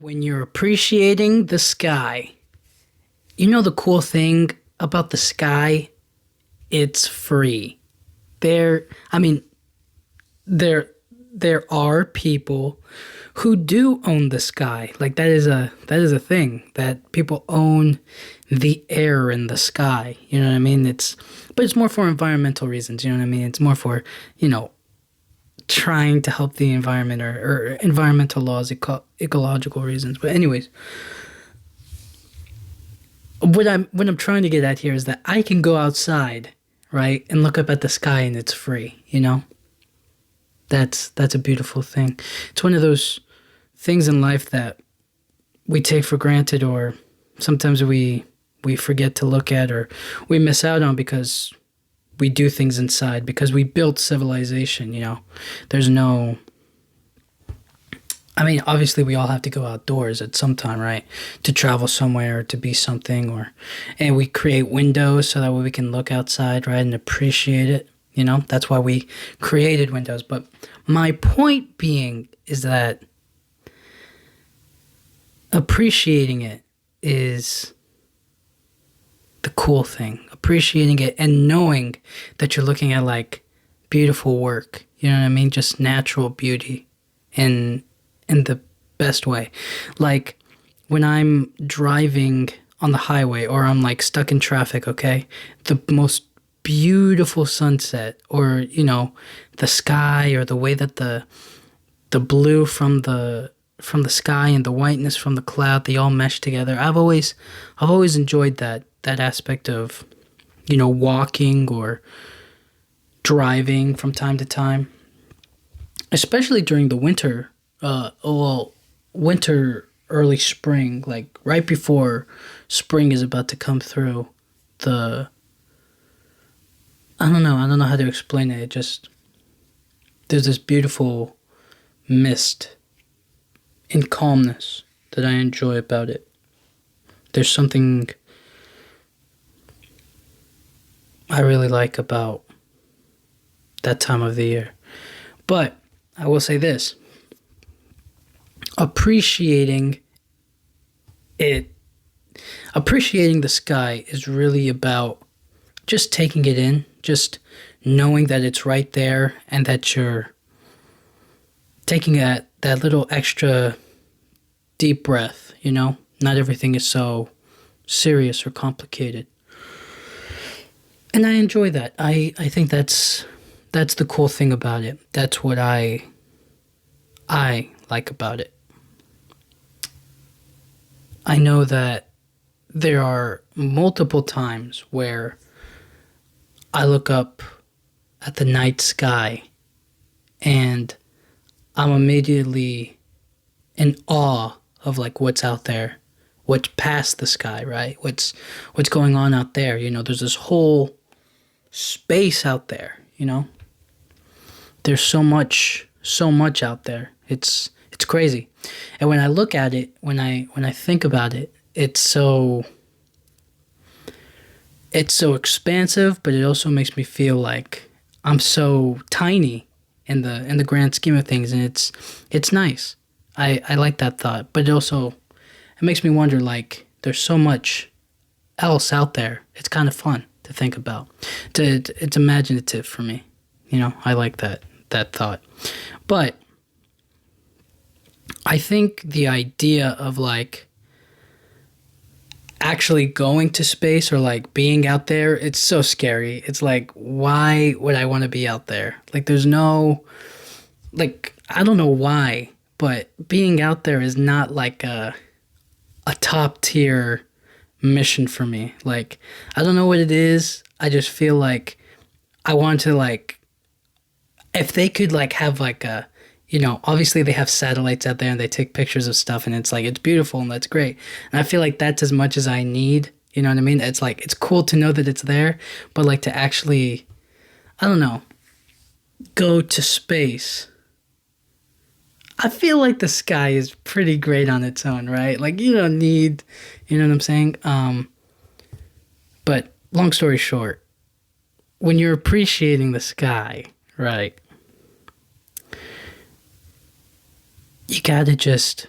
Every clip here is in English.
When you're appreciating the sky, you know the cool thing about the sky? It's free. There, I mean, there, there are people who do own the sky. Like that is a thing that people own the air in the sky. You know what I mean? But it's more for environmental reasons. You know what I mean? It's more for you know trying to help the environment or environmental laws, ecological reasons. But anyways, what I'm trying to get at here is that I can go outside, right, and look up at the sky and it's free. That's a beautiful thing. It's one of those things in life that we take for granted, or sometimes we forget to look at, or we miss out on because we do things inside, because we built civilization. There's no, I mean, obviously we all have to go outdoors at some time, right? To travel somewhere or to be something, and we create windows so that way we can look outside, right, and appreciate it. That's why we created windows. But my point being is that appreciating it is the cool thing. Appreciating it and knowing that you're looking at like beautiful work. You know what I mean? Just natural beauty in the best way. Like when I'm driving on the highway or I'm like stuck in traffic, okay? The most beautiful sunset, or the sky, or the way that the blue from the sky and the whiteness from the cloud, they all mesh together. I've always enjoyed that aspect of walking or driving from time to time, especially during the winter. Winter, early spring, like right before spring is about to come through. I don't know how to explain it. It just, there's this beautiful mist and calmness that I enjoy about it. There's something I really like about that time of the year. But I will say this: appreciating it, appreciating the sky is really about just taking it in, just knowing that it's right there and that you're taking that little extra deep breath. Not everything is so serious or complicated. And I enjoy that. I think that's the cool thing about it. That's what I like about it. I know that there are multiple times where I look up at the night sky and I'm immediately in awe of like what's out there, what's past the sky, right? What's going on out there. There's this whole space out there. There's so much out there. It's crazy. And when I look at it, when I think about it, it's so expansive, but it also makes me feel like I'm so tiny in the grand scheme of things, and it's nice. I like that thought, but it makes me wonder, like, there's so much else out there. It's kind of fun to think about. It's imaginative for me. I like that thought. But I think the idea of like actually going to space or like being out there, it's so scary. It's like, why would I want to be out there? Like there's no, like, I don't know why, but being out there is not like a top tier mission for me. Like, I don't know what it is. I just feel like I want to, like, if they could like have like obviously they have satellites out there and they take pictures of stuff and it's like, it's beautiful and that's great. And I feel like that's as much as I need. You know what I mean? It's like, it's cool to know that it's there, but like to actually, I don't know, go to space. I feel like the sky is pretty great on its own, right? Like you don't need, you know what I'm saying? But long story short, when you're appreciating the sky, right, you gotta just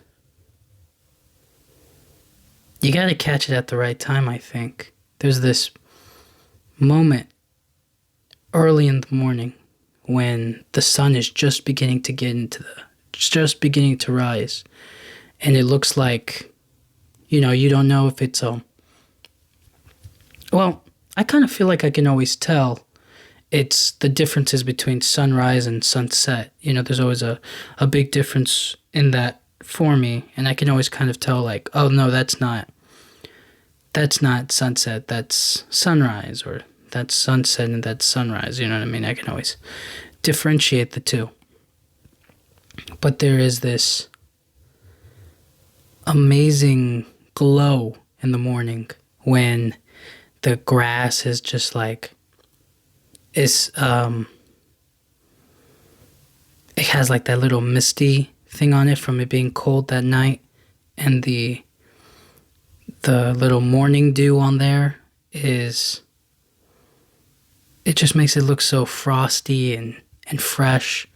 You got to catch it at the right time, I think. There's this moment early in the morning when the sun is just beginning to get into the, just beginning to rise. And it looks like, you don't know if it's well, I kind of feel like I can always tell it's the differences between sunrise and sunset. There's always a big difference in that for me. And I can always kind of tell like, oh no, that's not sunset, that's sunrise, or that's sunset and that's sunrise. You know what I mean? I can always differentiate the two. But there is this amazing glow in the morning when the grass is just like, it has like that little misty thing on it from it being cold that night, and the little morning dew on there it just makes it look so frosty and fresh.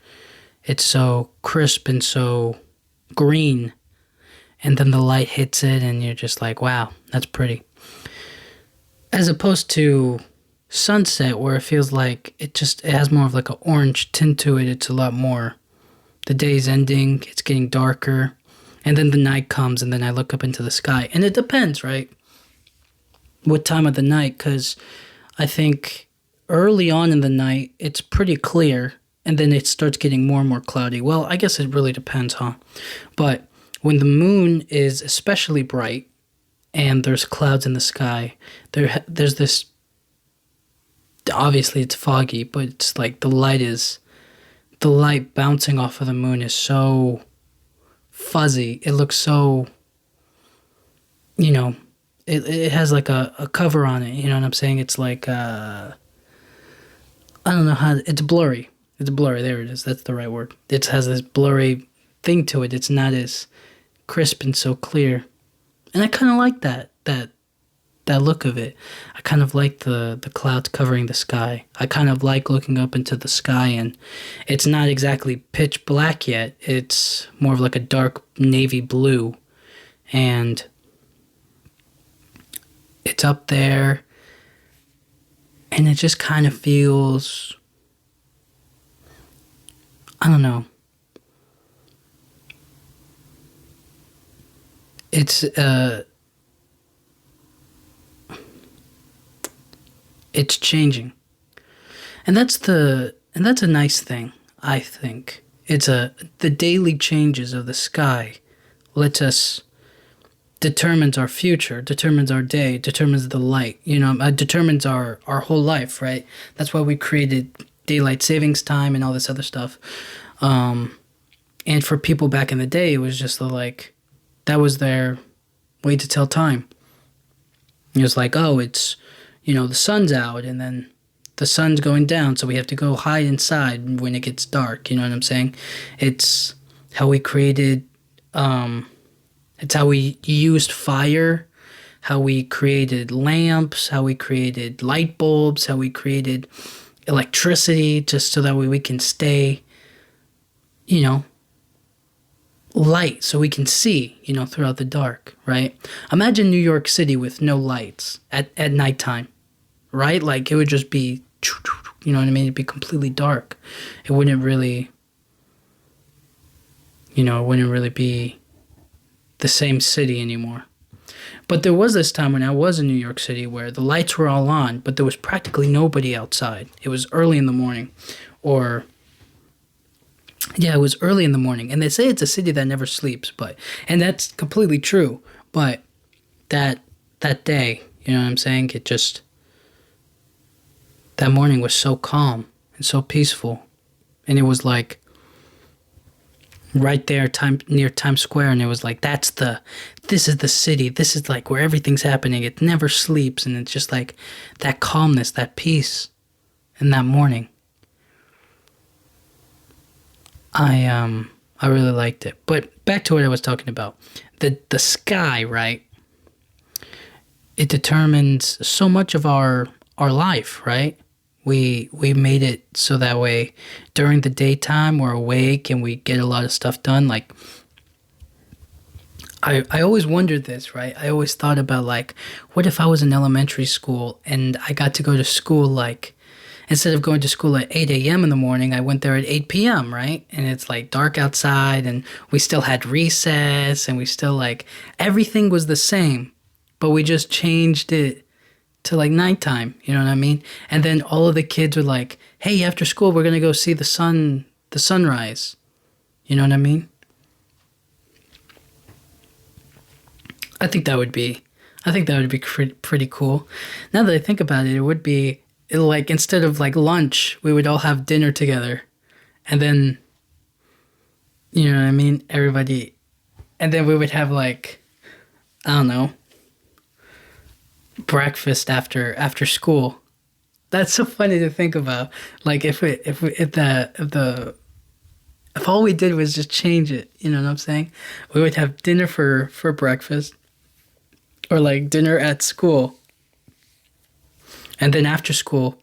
It's so crisp and so green, and then the light hits it and you're just like, wow, that's pretty. As opposed to sunset, where it feels like it has more of like an orange tint to it. It's a lot more, the day's ending, it's getting darker, and then the night comes, and then I look up into the sky, and it depends, right, what time of the night, because I think early on in the night it's pretty clear, and then it starts getting more and more cloudy. Well, I guess it really depends, huh? But when the moon is especially bright and there's clouds in the sky, there's this, obviously it's foggy, but it's like the light bouncing off of the moon is so fuzzy. It looks so, it has like a cover on it. You know what I'm saying? It's like, I don't know how, it's blurry. It's blurry. There it is. That's the right word. It has this blurry thing to it. It's not as crisp and so clear. And I kind of like that look of it. I kind of like the clouds covering the sky. I kind of like looking up into the sky, and it's not exactly pitch black yet. It's more of like a dark navy blue. And it's up there, and it just kind of feels, I don't know. It's changing. And that's a nice thing, I think. The daily changes of the sky determines our future, determines our day, determines the light, determines our whole life, right? That's why we created daylight savings time and all this other stuff. And for people back in the day, it was just that was their way to tell time. It was like, oh, it's, the sun's out, and then the sun's going down, so we have to go hide inside when it gets dark. You know what I'm saying? It's how we created, it's how we used fire, how we created lamps, how we created light bulbs, how we created electricity, just so that way we can stay, light, so we can see, throughout the dark, right? Imagine New York City with no lights at nighttime, right? Like, it would just be, you know what I mean? It'd be completely dark. It wouldn't really, be the same city anymore. But there was this time when I was in New York City where the lights were all on, but there was practically nobody outside. It was early in the morning, it was early in the morning. And they say it's a city that never sleeps, and that's completely true. But that day, you know what I'm saying? That morning was so calm and so peaceful. And it was like right there near Times Square, and it was like, this is the city. This is like where everything's happening. It never sleeps, and it's just like that calmness, that peace in that morning. I really liked it. But back to what I was talking about. The sky, right? It determines so much of our life, right? We made it so that way during the daytime we're awake and we get a lot of stuff done. Like, I always wondered this, right? I always thought about like, what if I was in elementary school and I got to go to school like, instead of going to school at 8 a.m. in the morning, I went there at 8 p.m., right? And it's like dark outside and we still had recess and we still like, everything was the same, but we just changed it to like nighttime, you know what I mean? And then all of the kids were like, hey, after school, we're going to go see the sunrise. You know what I mean? I think that would be, I think that would be pretty cool. Now that I think about it, it would be like instead of like lunch, we would all have dinner together, and then, you know what I mean, everybody, and then we would have like, I don't know, breakfast after school. That's so funny to think about. Like if all we did was just change it, you know what I'm saying? We would have dinner for breakfast, or like dinner at school. And then after school,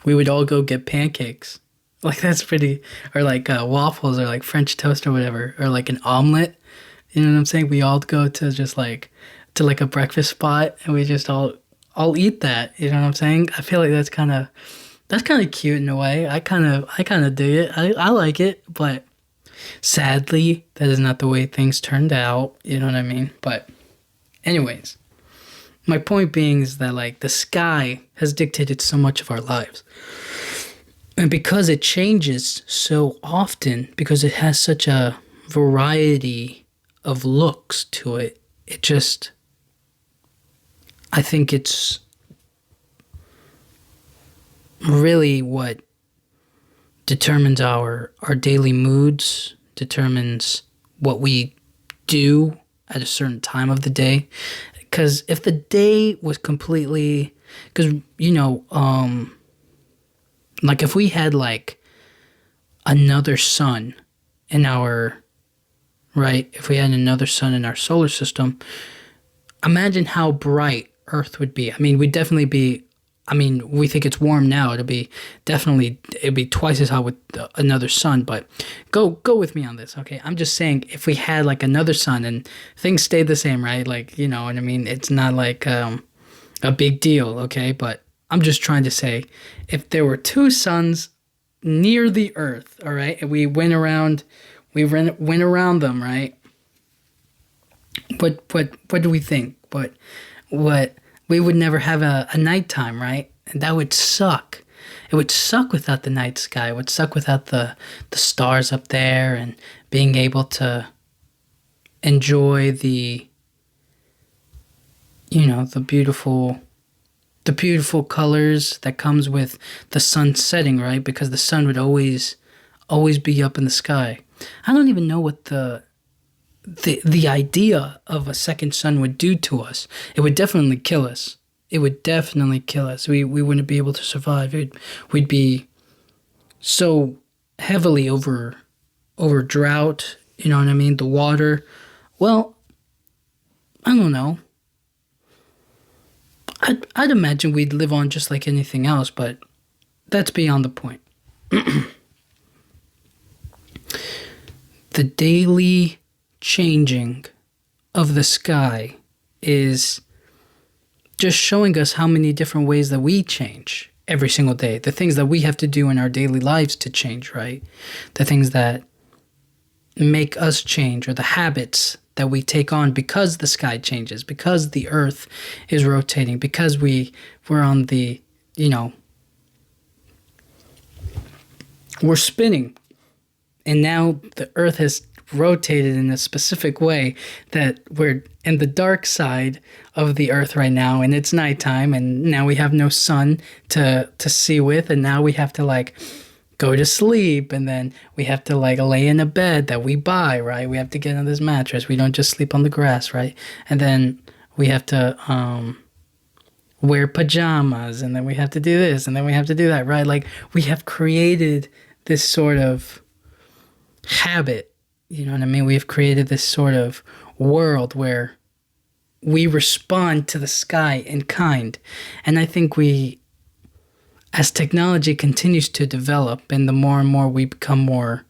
we would all go get pancakes. Like that's pretty, or like waffles or like French toast or whatever, or like an omelet. You know what I'm saying? We all go to just like, to like a breakfast spot and we just all eat that. You know what I'm saying? I feel like that's kind of cute in a way. I kind of dig it. I like it, but sadly, that is not the way things turned out. You know what I mean? But anyways, my point being is that like the sky has dictated so much of our lives. And because it changes so often, because it has such a variety of looks to it, I think it's really what determines our daily moods, determines what we do at a certain time of the day. Because if the day was completely, because like if we had like another sun in our, right, if we had another sun in our solar system, imagine how bright Earth would be. I mean, we'd definitely be, I mean, we think it's warm now. It'd be twice as hot with another sun, but go with me on this, okay? I'm just saying if we had like another sun and things stayed the same, right? Like, you know what I mean? It's not like a big deal, okay? But I'm just trying to say if there were two suns near the Earth, all right, and we went around them, right? What do we think? What we would never have a nighttime, right? And that would suck. It would suck without the night sky. It would suck without the stars up there and being able to enjoy the beautiful colors that comes with the sun setting, right? Because the sun would always be up in the sky. I don't even know what the idea of a second sun would do to us. It would definitely kill us. It would definitely kill us. We wouldn't be able to survive. We'd be so heavily over drought, you know what I mean? The water. Well, I don't know. I'd imagine we'd live on just like anything else, but that's beyond the point. The daily changing of the sky is just showing us how many different ways that we change every single day. The things that we have to do in our daily lives to change, right? The things that make us change, or the habits that we take on because the sky changes, because the Earth is rotating, because we're on the, we're spinning. And now the Earth has rotated in a specific way that we're in the dark side of the Earth right now, and it's nighttime, and now we have no sun to see with, and now we have to like go to sleep, and then we have to like lay in a bed that we buy, right? We have to get on this mattress. We don't just sleep on the grass, right? And then we have to wear pajamas, and then we have to do this, and then we have to do that, right? Like we have created this sort of habit, you know what I mean? We've created this sort of world where we respond to the sky in kind. And I think as technology continues to develop and the more and more we become more,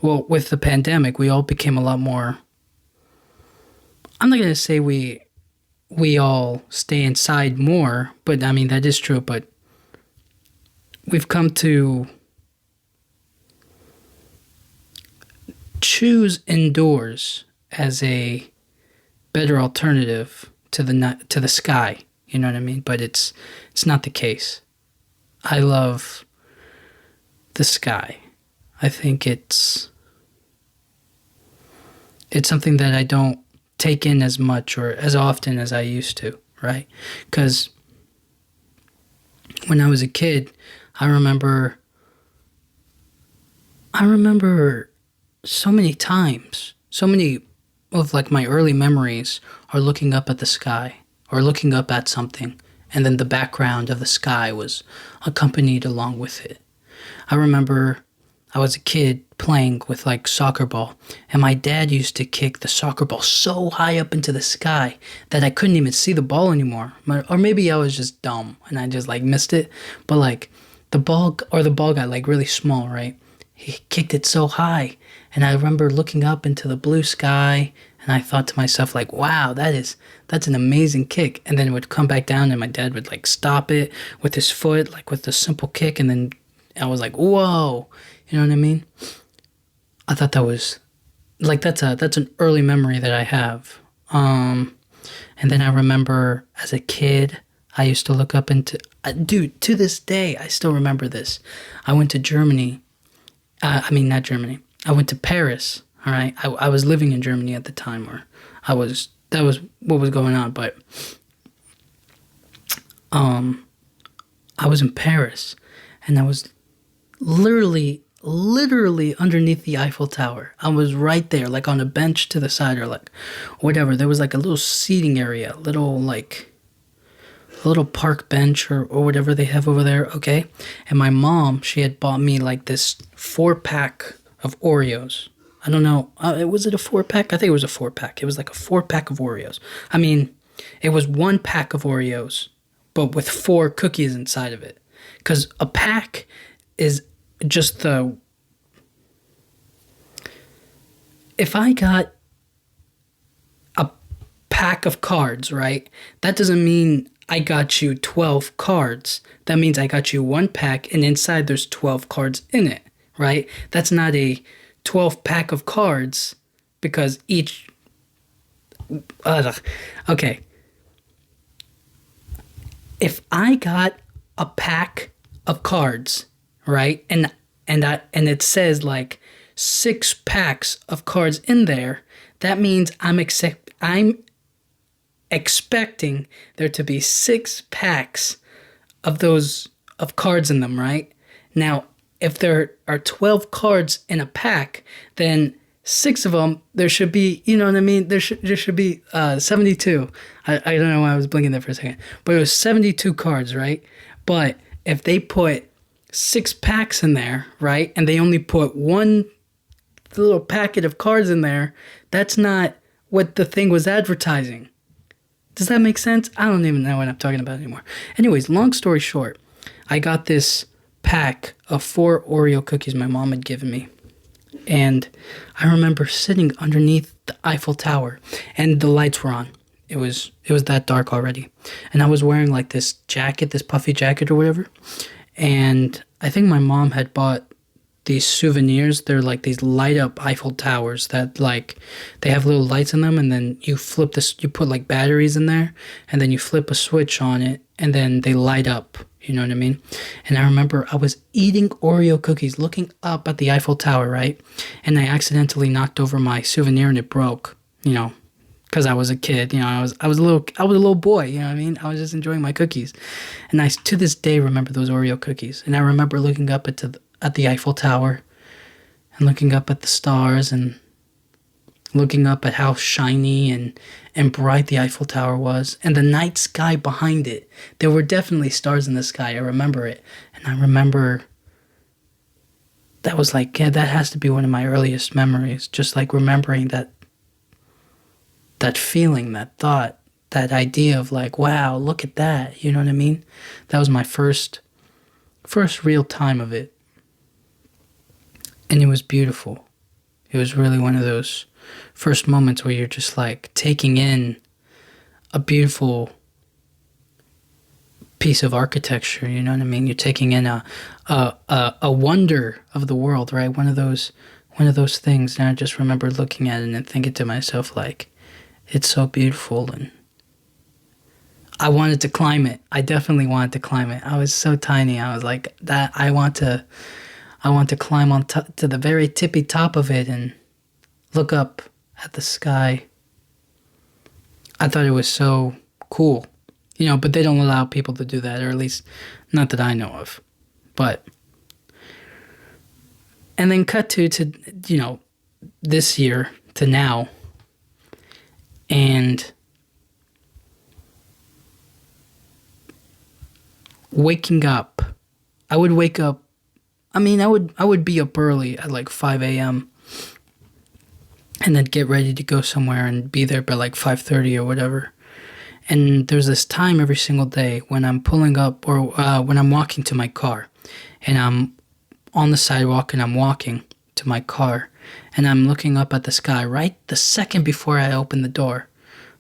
well, with the pandemic, we all became a lot more I'm not gonna say we all stay inside more, but I mean that is true. But we've come to choose indoors as a better alternative to the sky. You know what I mean? But it's not the case. I love the sky. I think it's something that I don't take in as much or as often as I used to, right? Because when I was a kid, I remember so many times, so many of like my early memories are looking up at the sky or looking up at something, and then the background of the sky was accompanied along with it. I remember I was a kid playing with like soccer ball, and my dad used to kick the soccer ball so high up into the sky that I couldn't even see the ball anymore. Or maybe I was just dumb and I just like missed it. But like the ball got like really small, right? He kicked it so high, and I remember looking up into the blue sky, and I thought to myself like, "Wow, that's an amazing kick." And then it would come back down, and my dad would like stop it with his foot, like with a simple kick, and then I was like, "Whoa." You know what I mean? I thought that was like that's an early memory that I have. And then I remember as a kid, I used to look up into dude, to this day I still remember this. I went to Germany. I mean not Germany. I went to Paris. All right. I was living in Germany at the time, or that was what was going on, but I was in Paris, and I was literally underneath the Eiffel Tower. I was right there, like on a bench to the side, or like whatever. There was like a little seating area, a little park bench or whatever they have over there, okay? And my mom, she had bought me like this 4-pack of Oreos. I don't know, was it a 4-pack? I think it was a 4-pack. It was like a 4-pack of Oreos. I mean, it was 1 pack of Oreos, but with 4 cookies inside of it. Because a pack is just if I got a pack of cards, right? That doesn't mean I got you 12 cards. That means I got you 1 pack, and inside there's 12 cards in it, right? That's not a 12 pack of cards because each. Okay. If I got a pack of cards, right, and it says like 6 packs of cards in there, that means I'm expecting there to be 6 packs of cards in them, right? Now, if there are 12 cards in a pack, then 6 of them, there should be, you know what I mean? There should be 72. I don't know why I was blinking there for a second. But it was 72 cards, right? But if they put 6 packs in there, right? And they only put 1 little packet of cards in there, that's not what the thing was advertising. Does that make sense? I don't even know what I'm talking about anymore. Anyways, long story short, I got this pack of 4 Oreo cookies my mom had given me. And I remember sitting underneath the Eiffel Tower, and the lights were on. It was that dark already. And I was wearing like this jacket, this puffy jacket or whatever. And I think my mom had bought these souvenirs. They're like these light up Eiffel Towers that like they have little lights in them, and then you put like batteries in there, and then you flip a switch on it, and then they light up. You know what I mean? And I remember I was eating Oreo cookies, looking up at the Eiffel Tower, right? And I accidentally knocked over my souvenir, and it broke. You know, because I was a kid. You know, I was a little boy. You know what I mean? I was just enjoying my cookies, and I to this day remember those Oreo cookies. And I remember looking up at the Eiffel Tower, and looking up at the stars, and looking up at how shiny and bright the Eiffel Tower was, and the night sky behind it. There were definitely stars in the sky. I remember it. And I remember that was like, yeah, that has to be one of my earliest memories. Just like remembering that feeling, that thought, that idea of like, wow, look at that. You know what I mean? That was my first real time of it. And it was beautiful. It was really one of those first moments where you're just like taking in a beautiful piece of architecture. You know what I mean? You're taking in a wonder of the world, right? One of those things. And I just remember looking at it and thinking to myself, like, it's so beautiful, and I wanted to climb it. I definitely wanted to climb it. I was so tiny. I was like, that I want to climb on to the very tippy top of it and look up at the sky. I thought it was so cool, but they don't allow people to do that, or at least not that I know of. But, and then cut to this year to now, and waking up. I would wake up. I mean, I would be up early at like 5 a.m. and then get ready to go somewhere and be there by like 5:30 or whatever. And there's this time every single day when I'm pulling up or when I'm walking to my car, and I'm on the sidewalk and I'm walking to my car, and I'm looking up at the sky right the second before I open the door.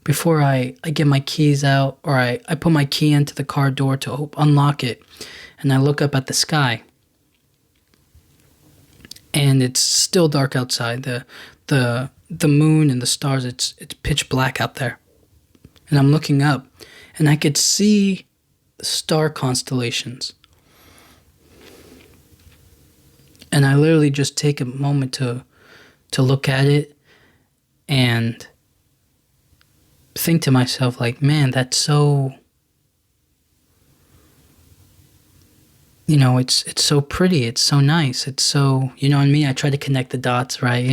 Before I get my keys out, or I put my key into the car door to unlock it, and I look up at the sky, and it's still dark outside. The moon and the stars, it's pitch black out there. And I'm looking up, and I could see star constellations. And I literally just take a moment to look at it and think to myself, like, man, that's so, it's so pretty, it's so nice, it's so, you know what I mean? I try to connect the dots, right?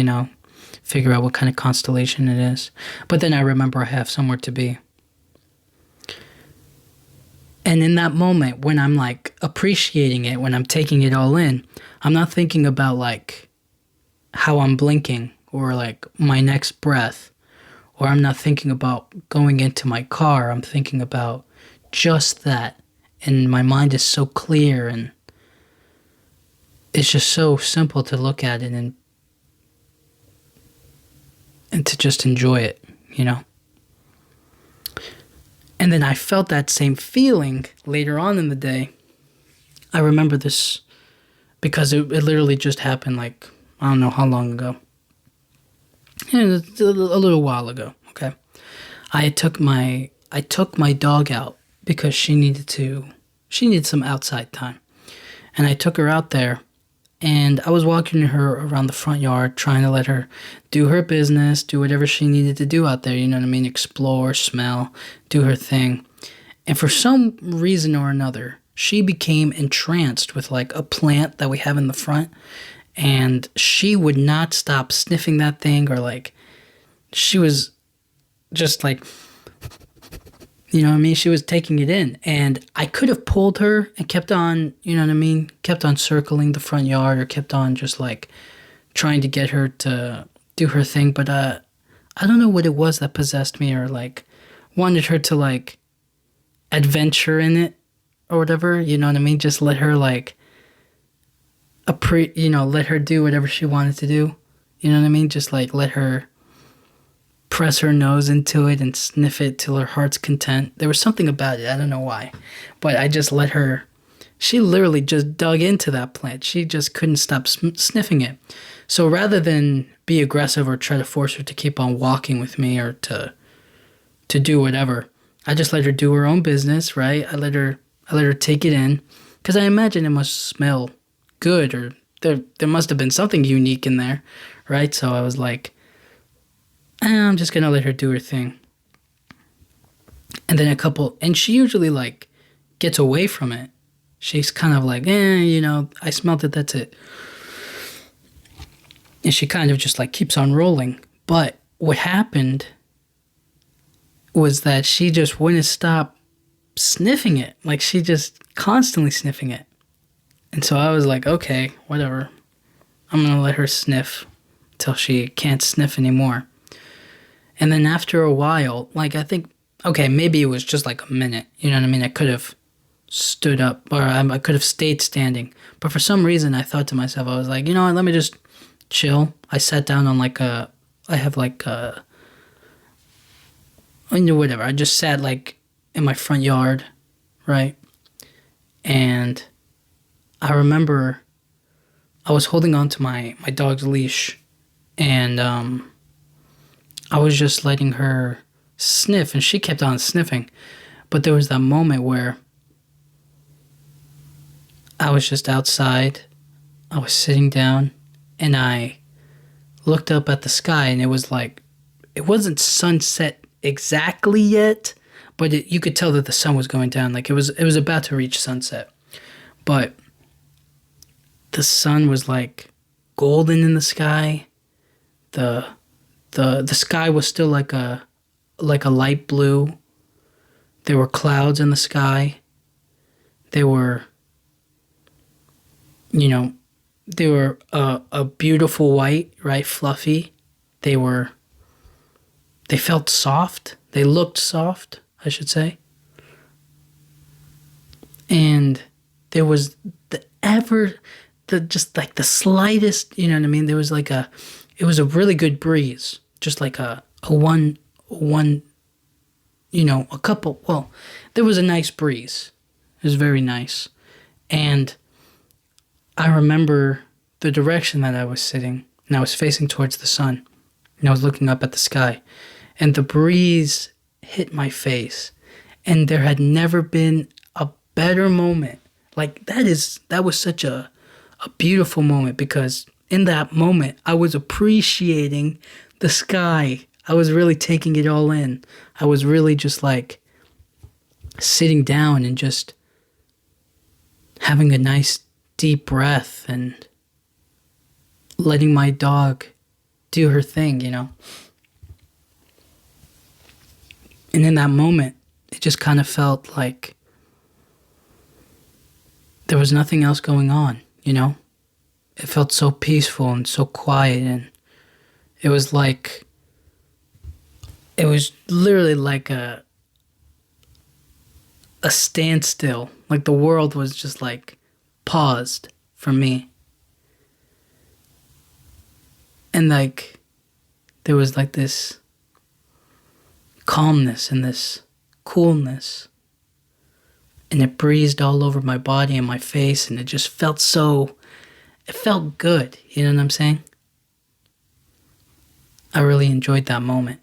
Figure out what kind of constellation it is. But then I remember I have somewhere to be. And in that moment, when I'm like appreciating it, when I'm taking it all in, I'm not thinking about like how I'm blinking or like my next breath, or I'm not thinking about going into my car. I'm thinking about just that. And my mind is so clear, and it's just so simple to look at it and to just enjoy it, And then I felt that same feeling later on in the day. I remember this because it literally just happened like, I don't know how long ago. A little while ago, okay? I took my dog out because she needed some outside time. And I took her out there, and I was walking her around the front yard, trying to let her do her business, do whatever she needed to do out there, you know what I mean? Explore, smell, do her thing. And for some reason or another, she became entranced with like a plant that we have in the front, and she would not stop sniffing that thing, or like, she was just like, you know what I mean? She was taking it in, and I could have pulled her and kept on, you know what I mean? Kept on circling the front yard, or kept on just like trying to get her to do her thing. But I don't know what it was that possessed me, or like wanted her to like adventure in it or whatever, you know what I mean? Just let her like let her do whatever she wanted to do. You know what I mean? Just like let her press her nose into it and sniff it till her heart's content. There was something about it. I don't know why. But I just let her. She literally just dug into that plant. She just couldn't stop sniffing it. So rather than be aggressive or try to force her to keep on walking with me, or to do whatever, I just let her do her own business, right? I let her take it in, because I imagine it must smell good, or there must have been something unique in there, right? So I was like, I'm just gonna let her do her thing. And then and she usually like gets away from it. She's kind of like, I smelled it, that's it. And she kind of just like keeps on rolling. But what happened was that she just wouldn't stop sniffing it. Like, she just constantly sniffing it. And so I was like, okay, whatever. I'm going to let her sniff till she can't sniff anymore. And then after a while, like, I think, okay, maybe it was just like a minute. You know what I mean? I could have stood up, or I could have stayed standing. But for some reason, I thought to myself, I was like, you know what, let me just chill. I sat down on like a I have like whatever. I just sat like in my front yard, right? And I remember I was holding on to my dog's leash, and I was just letting her sniff, and she kept on sniffing. But there was that moment where I was just outside, I was sitting down, and I looked up at the sky, and it was like, it wasn't sunset exactly yet, but you could tell that the sun was going down. Like it was about to reach sunset, but the sun was like golden in the sky. The sky was still like a light blue. There were clouds in the sky. They were, they were a beautiful white, right? Fluffy. They felt soft. They looked soft, I should say. And there was just like the slightest, you know what I mean? There was like it was a really good breeze. Just like a one, a couple, well, there was a nice breeze. It was very nice. And I remember the direction that I was sitting, and I was facing towards the sun, and I was looking up at the sky, and the breeze hit my face, and there had never been a better moment. Like that was such a beautiful moment, because in that moment I was appreciating the sky. I was really taking it all in. I was really just like sitting down and just having a nice deep breath and letting my dog do her thing, And in that moment, it just kind of felt like there was nothing else going on, It felt so peaceful and so quiet, and it was literally like a standstill. Like the world was just like paused for me. And like there was like this calmness and this coolness. And it breezed all over my body and my face, and it just felt it felt good, you know what I'm saying? I really enjoyed that moment.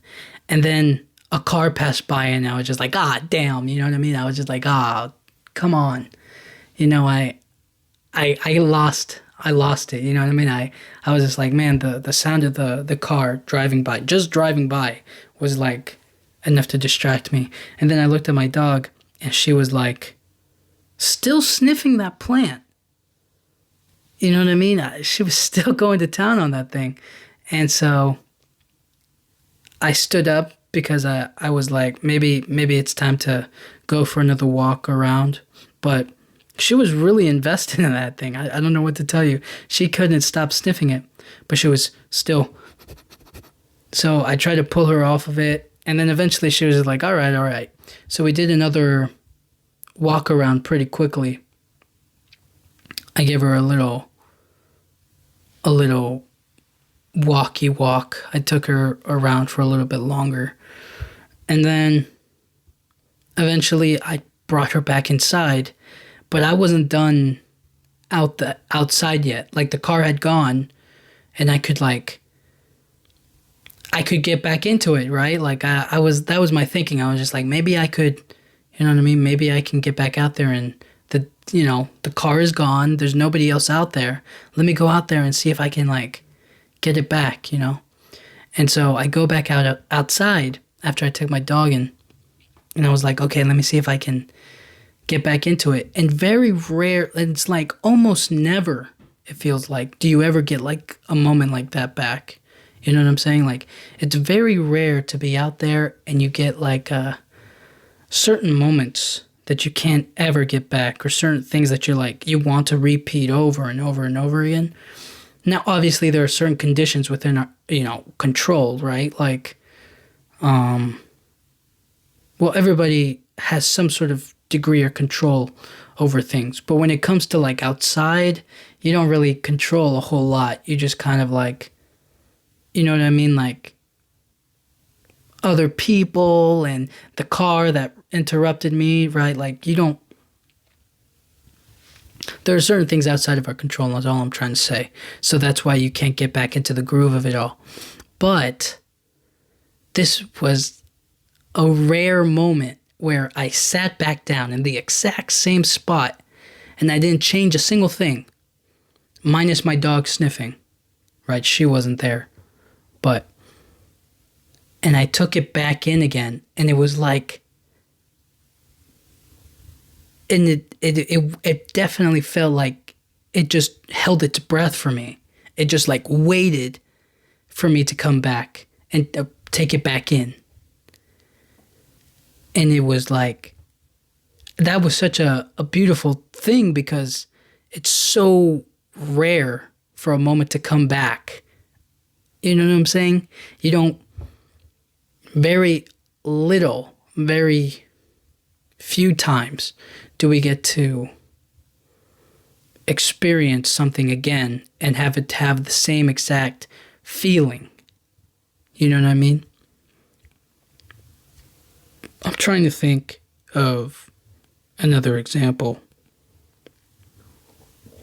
And then a car passed by, and I was just like, damn, you know what I mean? I was just like, come on. I lost it, you know what I mean? I was just like, man, the sound of the car driving by, just driving by, was like enough to distract me. And then I looked at my dog, and she was like still sniffing that plant. You know what I mean? She was still going to town on that thing. And so I stood up, because I was like, maybe it's time to go for another walk around. But she was really invested in that thing. I don't know what to tell you. She couldn't stop sniffing it, but she was still. So I tried to pull her off of it, and then eventually she was like, all right. So we did another walk around pretty quickly. I gave her a little walky walk. I took her around for a little bit longer. And then eventually I brought her back inside, but I wasn't done outside yet. Like the car had gone, and I could get back into it, right? Like that was my thinking. I was just like, maybe I could, you know what I mean? Maybe I can get back out there, and the car is gone. There's nobody else out there. Let me go out there and see if I can get it back, And so I go back outside after I took my dog in, and I was like, okay, let me see if I can get back into it. And very rare, it's like almost never, it feels like, do you ever get like a moment like that back? You know what I'm saying? Like, it's very rare to be out there and you get like certain moments that you can't ever get back, or certain things that you want to repeat over and over and over again. Now, obviously, there are certain conditions within our, control, right? Like, everybody has some sort of degree or control over things. But when it comes to like outside, you don't really control a whole lot. You just kind of like, You know what I mean? Like other people and the car that interrupted me, right? Like there are certain things outside of our control, that's all I'm trying to say. So that's why you can't get back into the groove of it all. But this was a rare moment where I sat back down in the exact same spot and I didn't change a single thing, minus my dog sniffing, right? She wasn't there. And I took it back in again, and it was like, and it definitely felt like it just held its breath for me. It just like waited for me to come back and take it back in. And it was like, that was such a beautiful thing because it's so rare for a moment to come back. You know what I'm saying? You don't, very few times do we get to experience something again and have it have the same exact feeling. You know what I mean? I'm trying to think of another example.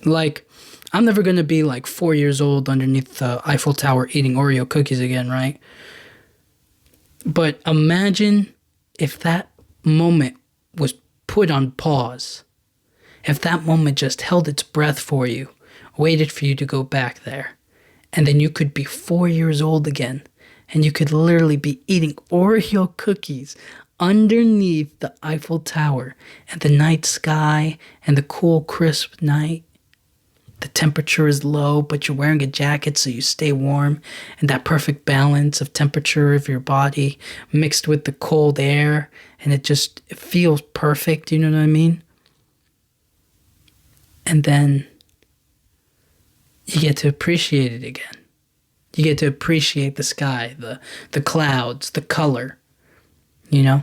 Like, I'm never going to be like 4 years old underneath the Eiffel Tower eating Oreo cookies again, right? But imagine if that moment was put on pause. If that moment just held its breath for you, waited for you to go back there. And then you could be 4 years old again. And you could literally be eating Oreo cookies underneath the Eiffel Tower. And the night sky and the cool, crisp night. The temperature is low, but you're wearing a jacket so you stay warm. And that perfect balance of temperature of your body mixed with the cold air. And it feels perfect, you know what I mean? And then you get to appreciate it again. You get to appreciate the sky, the clouds, the color, you know?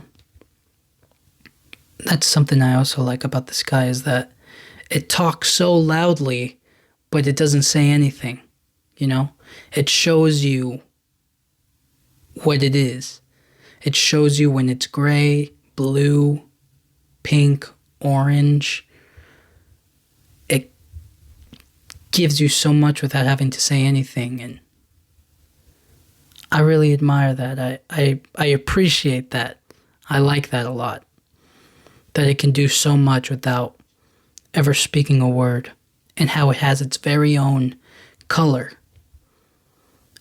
That's something I also like about the sky is that it talks so loudly, but it doesn't say anything, you know? It shows you what it is. It shows you when it's gray, blue, pink, orange. It gives you so much without having to say anything, and I really admire that. I appreciate that. I like that a lot. That it can do so much without ever speaking a word. And how it has its very own color.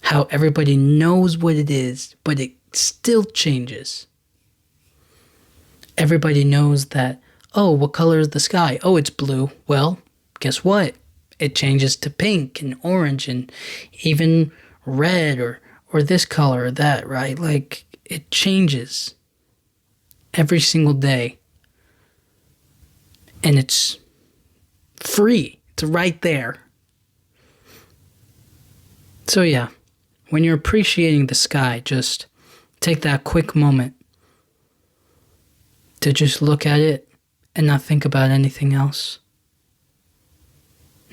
How everybody knows what it is, but it still changes. Everybody knows that, oh, what color is the sky? Oh, it's blue. Well, guess what? It changes to pink and orange and even red or this color or that, right? Like, it changes every single day. And it's free. It's right there. So yeah, when you're appreciating the sky, just take that quick moment to just look at it and not think about anything else.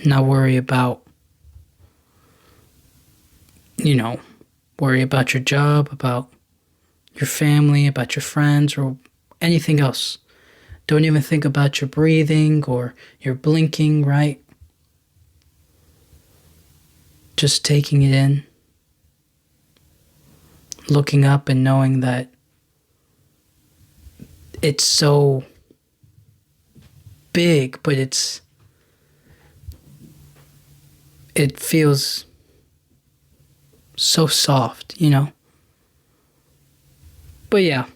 Not worry about, worry about your job, about your family, about your friends, or anything else. Don't even think about your breathing or your blinking, right? Just taking it in, looking up and knowing that it's so big, but it feels so soft, you know? But yeah,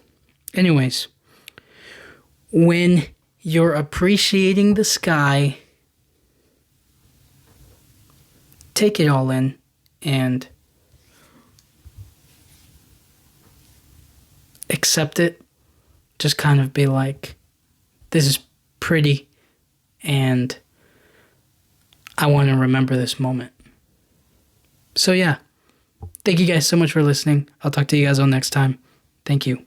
anyways, when you're appreciating the sky, take it all in and accept it. Just kind of be like, this is pretty and I want to remember this moment. So yeah, thank you guys so much for listening. I'll talk to you guys all next time. Thank you.